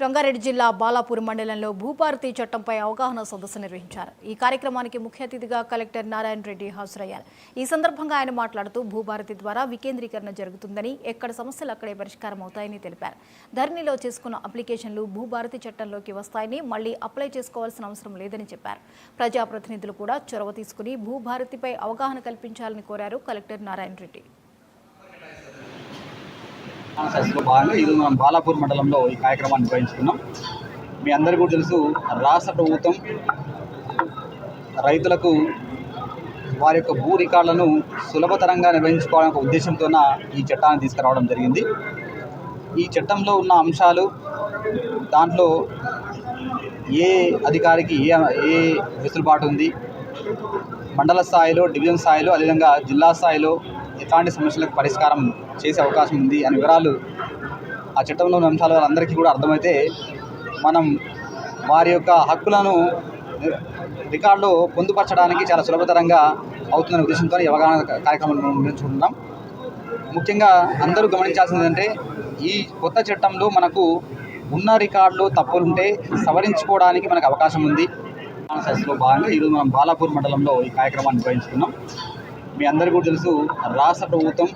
రంగారెడ్డి జిల్లా బాలాపూర్ మండలంలో భూభారతి చట్టంపై అవగాహన సదస్సు నిర్వహించారు. ఈ కార్యక్రమానికి ముఖ్య అతిథిగా కలెక్టర్ నారాయణ రెడ్డి హాజరయ్యారు. ఈ సందర్భంగా ఆయన మాట్లాడుతూ భూభారతి ద్వారా వికేంద్రీకరణ జరుగుతుందని, ఎక్కడ సమస్యలు అక్కడే పరిష్కారం అవుతాయని తెలిపారు. ధరణిలో చేసుకున్న అప్లికేషన్లు భూభారతి చట్టంలోకి వస్తాయని, మళ్లీ అప్లై చేసుకోవాల్సిన అవసరం లేదని చెప్పారు. ప్రజాప్రతినిధులు కూడా చొరవ తీసుకుని భూభారతిపై అవగాహన కల్పించాలని కోరారు కలెక్టర్ నారాయణ రెడ్డి. భాగంగా ఈరోజు మనం బాలాపూర్ మండలంలో ఈ కార్యక్రమాన్ని నిర్వహించుకున్నాం. మీ అందరికీ కూడా తెలుసు, రాష్ట్ర ప్రభుత్వం రైతులకు వారి యొక్క భూ రికార్డులను సులభతరంగా నిర్వహించుకోవాలనే ఉద్దేశంతో ఈ చట్టాన్ని తీసుకురావడం జరిగింది. ఈ చట్టంలో ఉన్న అంశాలు, దాంట్లో ఏ అధికారికి ఏ వెసులుబాటు ఉంది, మండల స్థాయిలో, డివిజన్ స్థాయిలో, అదేవిధంగా జిల్లా స్థాయిలో ఎట్లాంటి సమస్యలకు పరిష్కారం చేసే అవకాశం ఉంది అనే వివరాలు ఆ చట్టంలో ఉన్న అంశాల వాళ్ళందరికీ కూడా అర్థమైతే మనం వారి యొక్క హక్కులను రికార్డులో పొందుపరచడానికి చాలా సులభతరంగా అవుతుందనే ఉద్దేశంతో ఈ అవగాహన కార్యక్రమం నిర్వహించుకుంటున్నాం. ముఖ్యంగా అందరూ గమనించాల్సింది ఏంటంటే, ఈ కొత్త చట్టంలో మనకు ఉన్న రికార్డులో తప్పులుంటే సవరించుకోవడానికి మనకు అవకాశం ఉంది. సదస్సులో భాగంగా ఈరోజు మనం బాలాపూర్ మండలంలో ఈ కార్యక్రమాన్ని నిర్వహించుకున్నాం. మీ అందరికీ కూడా తెలుసు, రాష్ట్ర ప్రభుత్వం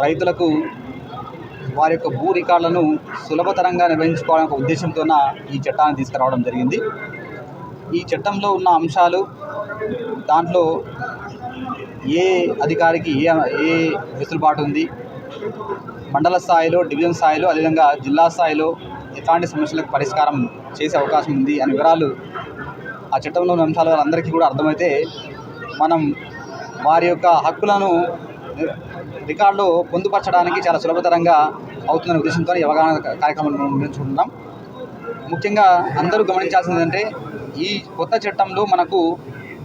రైతులకు వారి యొక్క భూ రికార్డులను సులభతరంగా నిర్వహించుకోవాలనే ఉద్దేశంతో ఈ చట్టాన్ని తీసుకురావడం జరిగింది. ఈ చట్టంలో ఉన్న అంశాలు, దాంట్లో ఏ అధికారికి ఏ వెసులుబాటు ఉంది, మండల స్థాయిలో, డివిజన్ స్థాయిలో, అదేవిధంగా జిల్లా స్థాయిలో ఎట్లాంటి సమస్యలకు పరిష్కారం చేసే అవకాశం ఉంది అనే వివరాలు ఆ చట్టంలో ఉన్న అంశాల వాళ్ళందరికీ కూడా అర్థమైతే మనం వారి యొక్క హక్కులను రికార్డులో పొందుపరచడానికి చాలా సులభతరంగా అవుతుందనే ఉద్దేశంతో ఈ అవగాహన కార్యక్రమం నిర్వహించుకుంటున్నాం. ముఖ్యంగా అందరూ గమనించాల్సింది ఏంటంటే, ఈ కొత్త చట్టంలో మనకు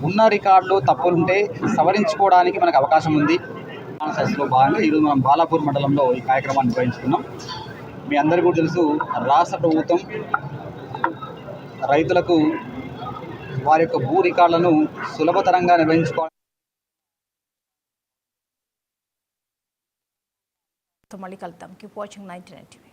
ఉన్న రికార్డులో తప్పులుంటే సవరించుకోవడానికి మనకు అవకాశం ఉంది. సదస్సులో భాగంగా ఈరోజు మనం బాలాపూర్ మండలంలో ఈ కార్యక్రమాన్ని నిర్వహించుకున్నాం. మీ అందరికీ కూడా తెలుసు, రాష్ట్ర ప్రభుత్వం రైతులకు వారి యొక్క భూ రికార్డులను సులభతరంగా నిర్వహించుకోవాలి. మళ్ళీ కలుద్దాం. Keep watching 99 TV.